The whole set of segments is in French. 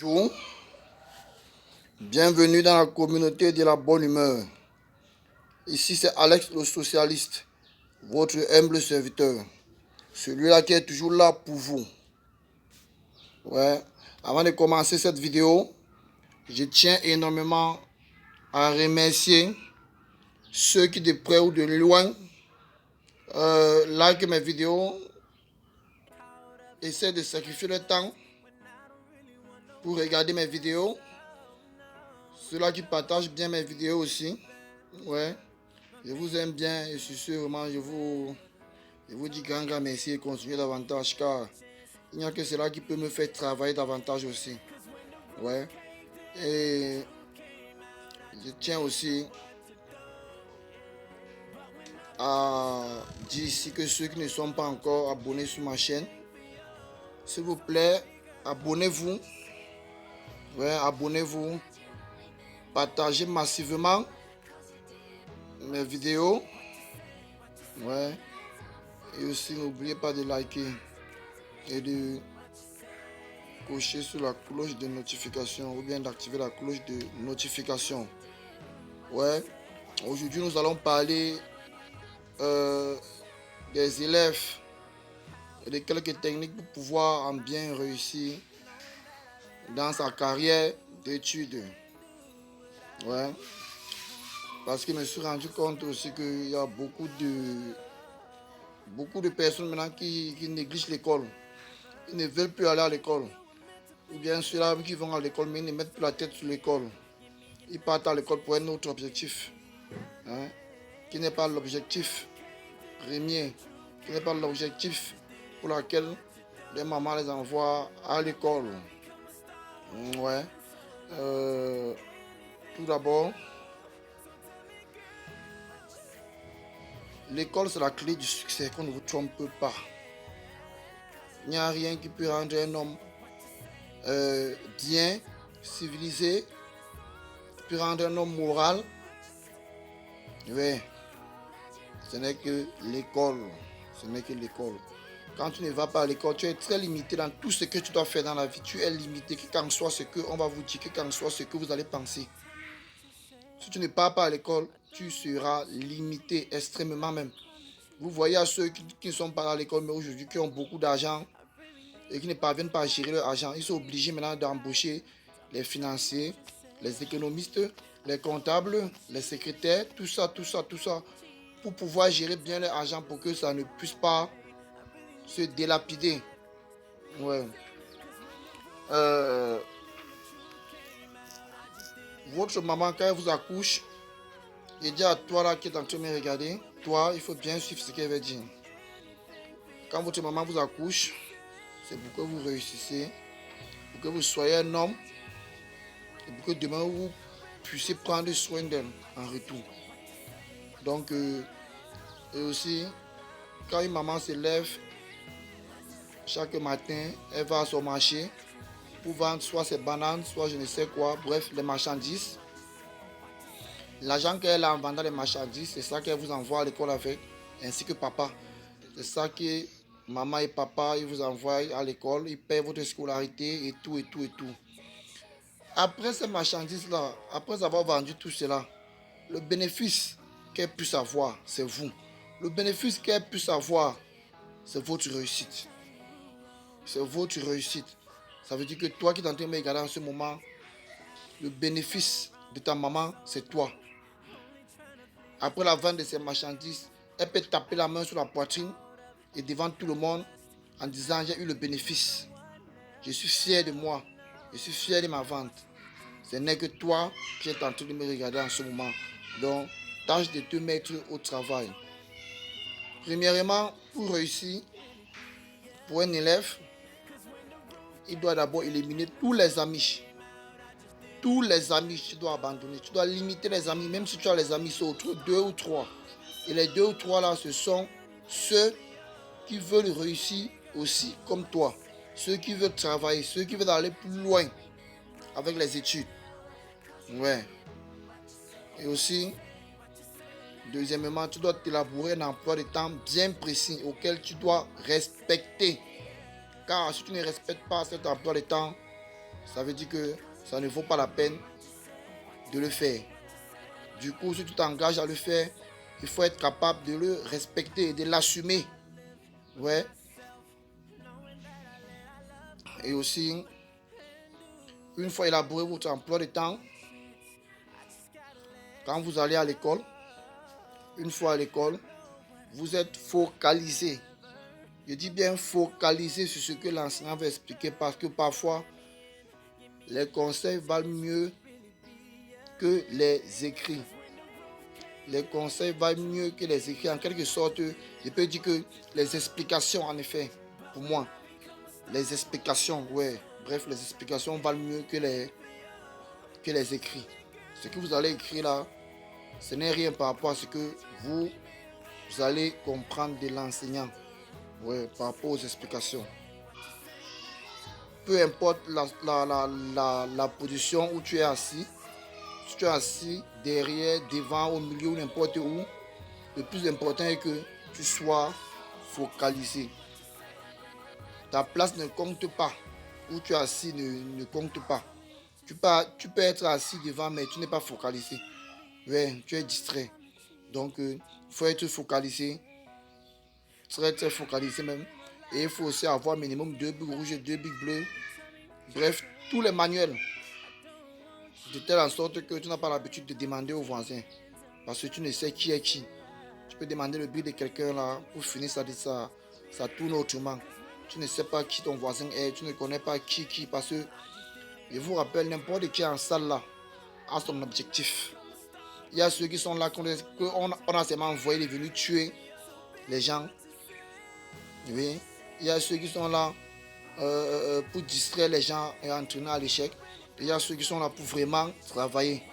Bonjour, bienvenue dans la communauté de la bonne humeur. Ici c'est Alex le socialiste, votre humble serviteur. Celui-là qui est toujours là pour vous. Ouais. Avant de commencer cette vidéo, je tiens énormément à remercier ceux qui de près ou de loin like mes vidéos, essaient de sacrifier le temps pour regarder mes vidéos. Ceux-là qui partagent bien mes vidéos aussi. Ouais. Je vous aime bien et sur ce, vraiment, je vous dis grand merci et continuez davantage car il n'y a que cela qui peut me faire travailler davantage aussi. Ouais. Et je tiens aussi à dire ici que ceux qui ne sont pas encore abonnés sur ma chaîne, s'il vous plaît, abonnez-vous. Ouais, abonnez-vous. Partagez massivement mes vidéos. Ouais. Et aussi n'oubliez pas de liker et de cocher sur la cloche de notification ou bien d'activer la cloche de notification. Ouais. Aujourd'hui nous allons parler des élèves et de quelques techniques pour pouvoir en bien réussir dans sa carrière d'études. Ouais. Parce que je me suis rendu compte aussi qu'il y a beaucoup de personnes maintenant qui négligent l'école. Ils ne veulent plus aller à l'école. Ou bien ceux-là qui vont à l'école mais ils ne mettent plus la tête sur l'école. Ils partent à l'école pour un autre objectif. Hein, qui n'est pas l'objectif premier. Qui n'est pas l'objectif pour lequel les mamans les envoient à l'école. Ouais. Tout d'abord, l'école c'est la clé du succès, qu'on ne vous trompe pas. Il n'y a rien qui peut rendre un homme bien, civilisé, qui peut rendre un homme moral. Oui, ce n'est que l'école. Ce n'est que l'école. Quand tu ne vas pas à l'école, tu es très limité dans tout ce que tu dois faire dans la vie. Tu es limité, que qu'en soit ce qu'on va vous dire, que qu'en soit ce que vous allez penser. Si tu ne pars pas à l'école, tu seras limité extrêmement même. Vous voyez à ceux qui ne sont pas à l'école, mais aujourd'hui qui ont beaucoup d'argent et qui ne parviennent pas à gérer leur argent. Ils sont obligés maintenant d'embaucher les financiers, les économistes, les comptables, les secrétaires, tout ça, pour pouvoir gérer bien leur argent pour que ça ne puisse pas se délapider. Ouais. Votre maman, quand elle vous accouche, elle dit à toi là qui est en train de me regarder, toi, il faut bien suivre ce qu'elle veut dire. Quand votre maman vous accouche, c'est pour que vous réussissez, pour que vous soyez un homme, et pour que demain vous puissiez prendre soin d'elle en retour. Donc, et aussi, quand une maman se lève, chaque matin, elle va à son marché pour vendre soit ses bananes, soit je ne sais quoi, bref, les marchandises. L'argent qu'elle a en vendant les marchandises, c'est ça qu'elle vous envoie à l'école avec, ainsi que papa. C'est ça que maman et papa ils vous envoient à l'école, ils paient votre scolarité et tout. Après ces marchandises-là, après avoir vendu tout cela, le bénéfice qu'elle puisse avoir, c'est vous. Le bénéfice qu'elle puisse avoir, c'est votre réussite. C'est votre réussite. Ça veut dire que toi qui es en train de me regarder en ce moment, le bénéfice de ta maman, c'est toi. Après la vente de ces marchandises, elle peut taper la main sur la poitrine et devant tout le monde en disant j'ai eu le bénéfice. Je suis fier de moi. Je suis fier de ma vente. Ce n'est que toi qui es en train de me regarder en ce moment. Donc, tâche de te mettre au travail. Premièrement, pour réussir, pour un élève, il doit d'abord éliminer tous les amis. Tous les amis, tu dois abandonner. Tu dois limiter les amis, même si tu as les amis, c'est autour de 2 ou 3. Et les 2 ou 3 là, ce sont ceux qui veulent réussir aussi comme toi. Ceux qui veulent travailler, ceux qui veulent aller plus loin avec les études. Ouais. Et aussi, deuxièmement, tu dois t'élaborer un emploi de temps bien précis auquel tu dois respecter. Car si tu ne respectes pas cet emploi de temps, ça veut dire que ça ne vaut pas la peine de le faire. Du coup, si tu t'engages à le faire, il faut être capable de le respecter et de l'assumer. Ouais. Et aussi, une fois élaboré votre emploi de temps, quand vous allez à l'école, une fois à l'école, vous êtes focalisé. Je dis bien focalisé sur ce que l'enseignant va expliquer parce que parfois, les conseils valent mieux que les écrits. Les conseils valent mieux que les écrits. En quelque sorte, je peux dire que les explications, en effet, pour moi, les explications, ouais, bref, les explications valent mieux que les écrits. Ce que vous allez écrire là, ce n'est rien par rapport à ce que vous allez comprendre de l'enseignant, ouais, par rapport aux explications. Peu importe la position où tu es assis, si tu es assis derrière, devant, au milieu ou n'importe où, le plus important est que tu sois focalisé. Ta place ne compte pas. Où tu es assis ne compte pas. Tu peux être assis devant, mais tu n'es pas focalisé. Ouais, tu es distrait. Donc, il faut être focalisé. Très, très focalisé même. Et il faut aussi avoir minimum 2 bics rouges et 2 bics bleus. Bref, tous les manuels. De telle sorte que tu n'as pas l'habitude de demander aux voisins. Parce que tu ne sais qui est qui. Tu peux demander le bic de quelqu'un là. Pour finir, ça tourne autrement. Tu ne sais pas qui ton voisin est. Tu ne connais pas qui. Parce que, je vous rappelle, n'importe qui en salle là a son objectif. Il y a ceux qui sont là qu'on a seulement envoyé, les venus tuer les gens. Oui. Il y a ceux qui sont là pour distraire les gens et entraîner à l'échec. Il y a ceux qui sont là pour vraiment travailler.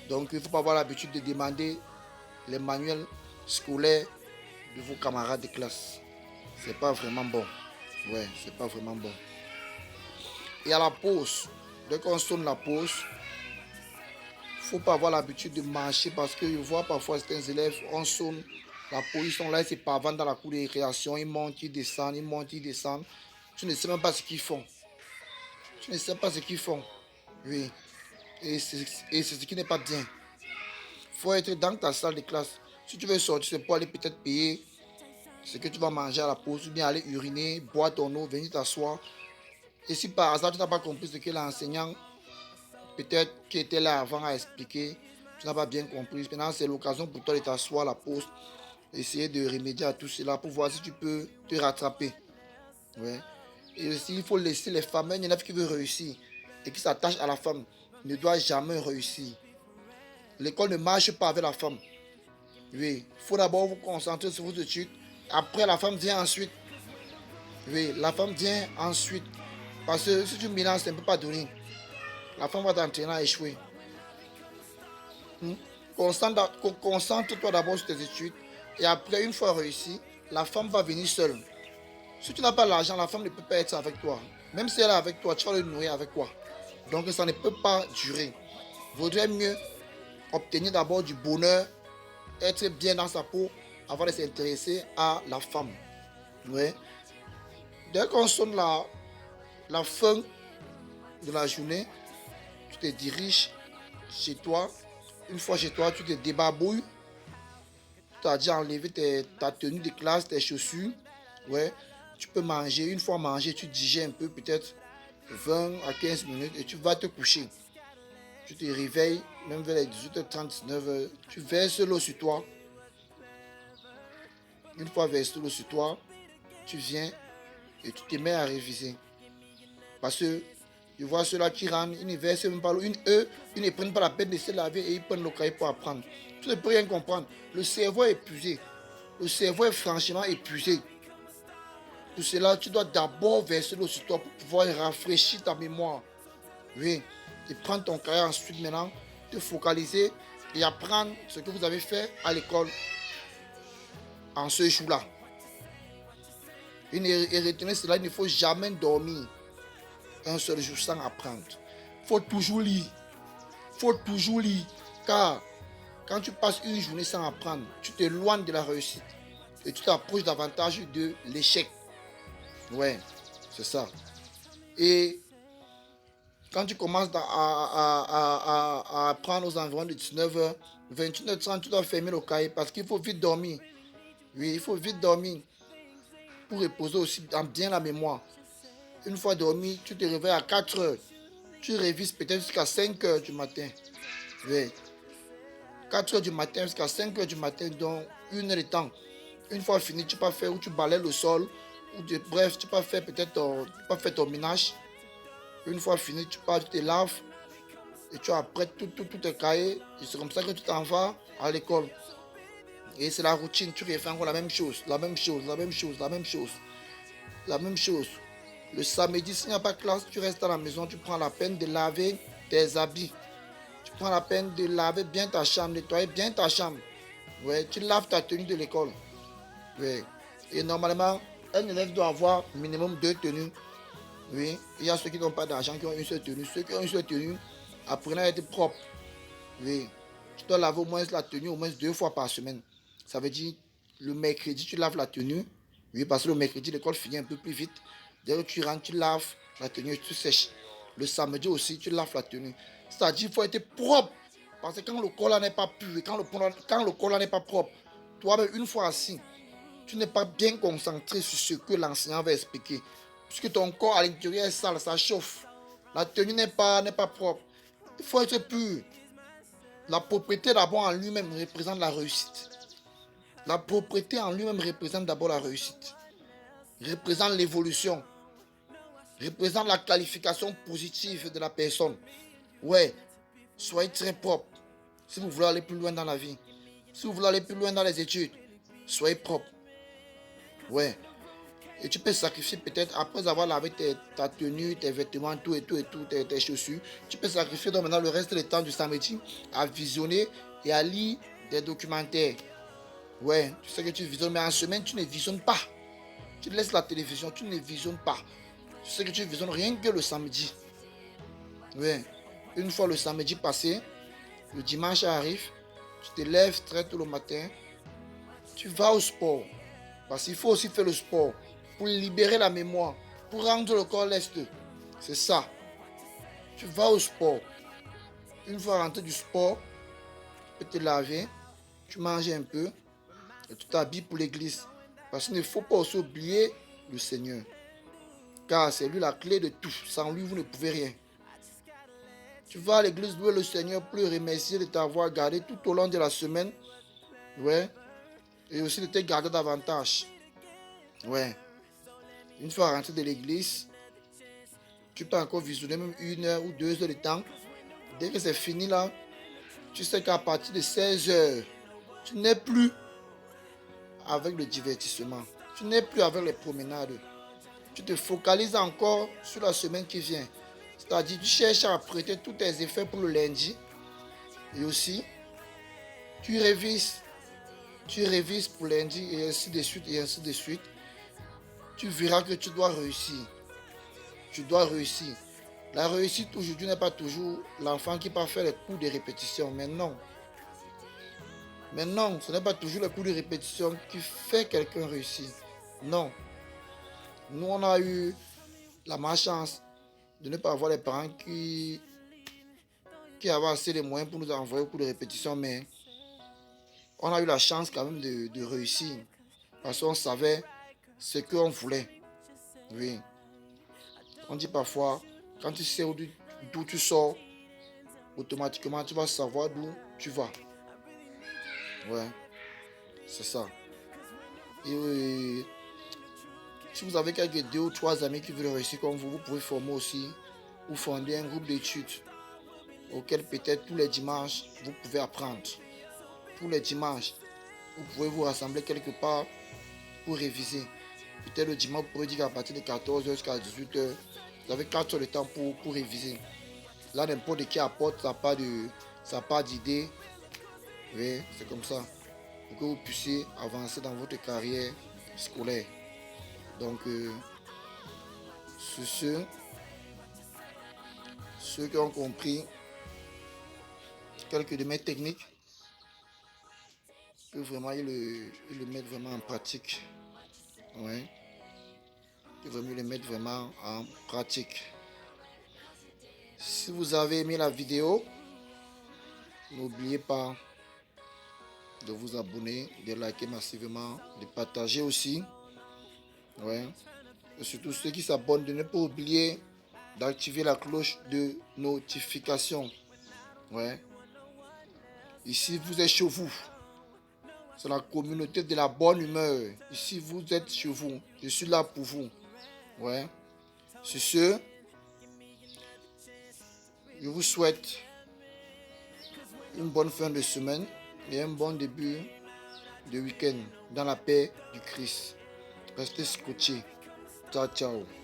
Donc il ne faut pas avoir l'habitude de demander les manuels scolaires de vos camarades de classe. C'est pas vraiment bon. Ouais, c'est pas vraiment bon. Et à la pause, dès qu'on sonne la pause, il ne faut pas avoir l'habitude de marcher parce que je vois parfois certains élèves, on sonne la pause, ils sont là, ils se pavent dans la cour de récréation, ils montent, ils descendent, ils montent, ils descendent. Tu ne sais même pas ce qu'ils font. Tu ne sais pas ce qu'ils font. Oui. Et c'est ce qui n'est pas bien. Il faut être dans ta salle de classe. Si tu veux sortir, c'est pour aller peut-être payer ce que tu vas manger à la pause, ou bien aller uriner, boire ton eau, venir t'asseoir. Et si par hasard tu n'as pas compris ce que l'enseignant, peut-être qui était là avant à expliquer, tu n'as pas bien compris. Maintenant, c'est l'occasion pour toi de t'asseoir à la pause, essayer de remédier à tout cela pour voir si tu peux te rattraper. Ouais. Et aussi, il faut laisser les femmes, un élève qui veut réussir et qui s'attache à la femme ne doit jamais réussir. L'école ne marche pas avec la femme. Oui, il faut d'abord vous concentrer sur vos études. Après, la femme vient ensuite. Oui, la femme vient ensuite. Parce que si tu mélanges, ça ne peut pas donner. La femme va t'entraîner à échouer. Concentre-toi d'abord sur tes études. Et après, une fois réussi, la femme va venir seule. Si tu n'as pas l'argent, la femme ne peut pas être avec toi. Même si elle est avec toi, tu vas le nourrir avec quoi? Donc ça ne peut pas durer. Il vaudrait mieux obtenir d'abord du bonheur, être bien dans sa peau avant de s'intéresser à la femme. Ouais. Dès qu'on sonne la fin de la journée, tu te diriges chez toi. Une fois chez toi, tu te débarbouilles. Tu as déjà enlevé ta tenue de classe, tes chaussures. Ouais. Tu peux manger. Une fois mangé, tu digères un peu, peut-être 20 à 15 minutes et tu vas te coucher. Tu te réveilles, même vers les 18h30, 19h. Tu verses l'eau sur toi. Une fois versé l'eau sur toi, tu viens et tu te mets à réviser. Parce que je vois ceux-là qui rentrent, ils ne versent même pas l'eau. Eux, ils ne prennent pas la peine de se laver et ils prennent le cahier pour apprendre. Tu ne peux rien comprendre. Le cerveau est épuisé. Le cerveau est franchement épuisé. Pour cela, tu dois d'abord verser l'eau sur toi pour pouvoir rafraîchir ta mémoire. Oui. Et prendre ton cahier ensuite maintenant, te focaliser et apprendre ce que vous avez fait à l'école en ce jour-là. Et retenez cela, il ne faut jamais dormir un seul jour sans apprendre. Il faut toujours lire. Il faut toujours lire. Car quand tu passes une journée sans apprendre, tu t'éloignes de la réussite. Et tu t'approches davantage de l'échec. Ouais, c'est ça. Et Quand tu commences à apprendre aux environs de 19h, 21h30, tu dois fermer le cahier parce qu'il faut vite dormir. Oui, il faut vite dormir pour reposer aussi bien la mémoire. Une fois dormi, tu te réveilles à 4h. Tu révises peut-être jusqu'à 5h du matin. Oui. 4h du matin jusqu'à 5h du matin, donc 1 heure de temps. Une fois fini, tu peux faire ou tu balayes le sol, bref, tu peux faire peut-être ton ménage. Une fois fini, tu pars, tu te laves et tu apprêtes tout tes cahiers. Et c'est comme ça que tu t'en vas à l'école. Et c'est la routine, tu refais encore la même chose, la même chose, la même chose, la même chose, la même chose. Le samedi, s'il n'y a pas de classe, tu restes à la maison, tu prends la peine de laver tes habits. Tu prends la peine de laver bien ta chambre, nettoyer bien ta chambre. Ouais, tu laves ta tenue de l'école. Oui. Et normalement, un élève doit avoir minimum 2 tenues. Oui. Il y a ceux qui n'ont pas d'argent qui ont une seule tenue. Ceux qui ont une seule tenue, apprenez à être propre. Oui. Tu dois laver au moins la tenue au moins 2 fois par semaine. Ça veut dire le mercredi, tu laves la tenue. Oui, parce que le mercredi, l'école finit un peu plus vite. Dès que tu rentres, tu laves la tenue et tu sèches. Le samedi aussi, tu laves la tenue. C'est-à-dire qu'il faut être propre. Parce que quand le col n'est pas pur, quand le col n'est pas propre, toi-même, une fois assis, tu n'es pas bien concentré sur ce que l'enseignant va expliquer. Puisque ton corps à l'intérieur est sale, ça chauffe. La tenue n'est pas propre. Il faut être pur. La propriété d'abord en lui-même représente la réussite. La propriété en lui-même représente d'abord la réussite. Représente l'évolution. Représente la qualification positive de la personne. Ouais, soyez très propre. Si vous voulez aller plus loin dans la vie, si vous voulez aller plus loin dans les études, soyez propre. Ouais. Et tu peux sacrifier peut-être après avoir lavé ta tenue, tes vêtements, tout, tes chaussures. Tu peux sacrifier donc maintenant le reste du temps du samedi à visionner et à lire des documentaires. Ouais, tu sais que tu visionnes, mais en semaine, tu ne visionnes pas. Tu laisses la télévision, tu ne visionnes pas. Tu sais que tu visionnes rien que le samedi. Ouais. Une fois le samedi passé, le dimanche arrive, tu te lèves très tôt le matin, tu vas au sport. Parce qu'il faut aussi faire le sport pour libérer la mémoire, pour rendre le corps leste. C'est ça. Tu vas au sport. Une fois rentré du sport, tu peux te laver, tu manges un peu et tu t'habilles pour l'église. Parce qu'il ne faut pas aussi oublier le Seigneur. Car c'est lui la clé de tout. Sans lui, vous ne pouvez rien. Tu vas à l'église louer le Seigneur pour le remercier de t'avoir gardé tout au long de la semaine. Ouais. Et aussi de te garder davantage. Ouais. Une fois rentré de l'église, tu peux encore visionner même 1 heure ou 2 heures de temps. Dès que c'est fini là, tu sais qu'à partir de 16 heures, tu n'es plus avec le divertissement. Tu n'es plus avec les promenades. Tu te focalises encore sur la semaine qui vient. C'est-à-dire, tu cherches à prêter tous tes effets pour le lundi. Et aussi, tu révises. Tu révises pour lundi et ainsi de suite et ainsi de suite. Tu verras que tu dois réussir. Tu dois réussir. La réussite aujourd'hui n'est pas toujours l'enfant qui peut faire les cours de répétition. Mais non. Mais non, ce n'est pas toujours les cours de répétition qui fait quelqu'un réussir. Non. Nous, on a eu la malchance de ne pas avoir les parents qui avaient assez de moyens pour nous envoyer au cours de répétition. Mais on a eu la chance quand même de réussir. Parce qu'on savait ce qu'on voulait. Oui. On dit parfois, quand tu sais d'où tu sors, automatiquement tu vas savoir d'où tu vas. Ouais, c'est ça. Et si vous avez quelques 2 ou 3 amis qui veulent réussir comme vous, vous pouvez former aussi ou fonder un groupe d'études auquel peut-être tous les dimanches vous pouvez apprendre. Tous les dimanches, vous pouvez vous rassembler quelque part pour réviser. Peut-être le dimanche, vous pouvez dire qu'à partir de 14h jusqu'à 18h, vous avez 4 heures de temps pour réviser. Là, n'importe qui apporte sa part d'idée. Oui, c'est comme ça. Pour que vous puissiez avancer dans votre carrière scolaire. Donc, ceux qui ont compris quelques de mes techniques, que vraiment ils le mettent vraiment en pratique. Ouais. Ils vont le mettre vraiment en pratique. Si vous avez aimé la vidéo, n'oubliez pas de vous abonner, de liker massivement, de partager aussi. Ouais. Et surtout ceux qui s'abonnent, de ne pas oublier d'activer la cloche de notification. Ouais. Ici, vous êtes chez vous. C'est la communauté de la bonne humeur. Ici, vous êtes chez vous. Je suis là pour vous. Ouais. Sur ce, je vous souhaite une bonne fin de semaine et un bon début de week-end dans la paix du Christ. Restez scotchés. Ciao, ciao.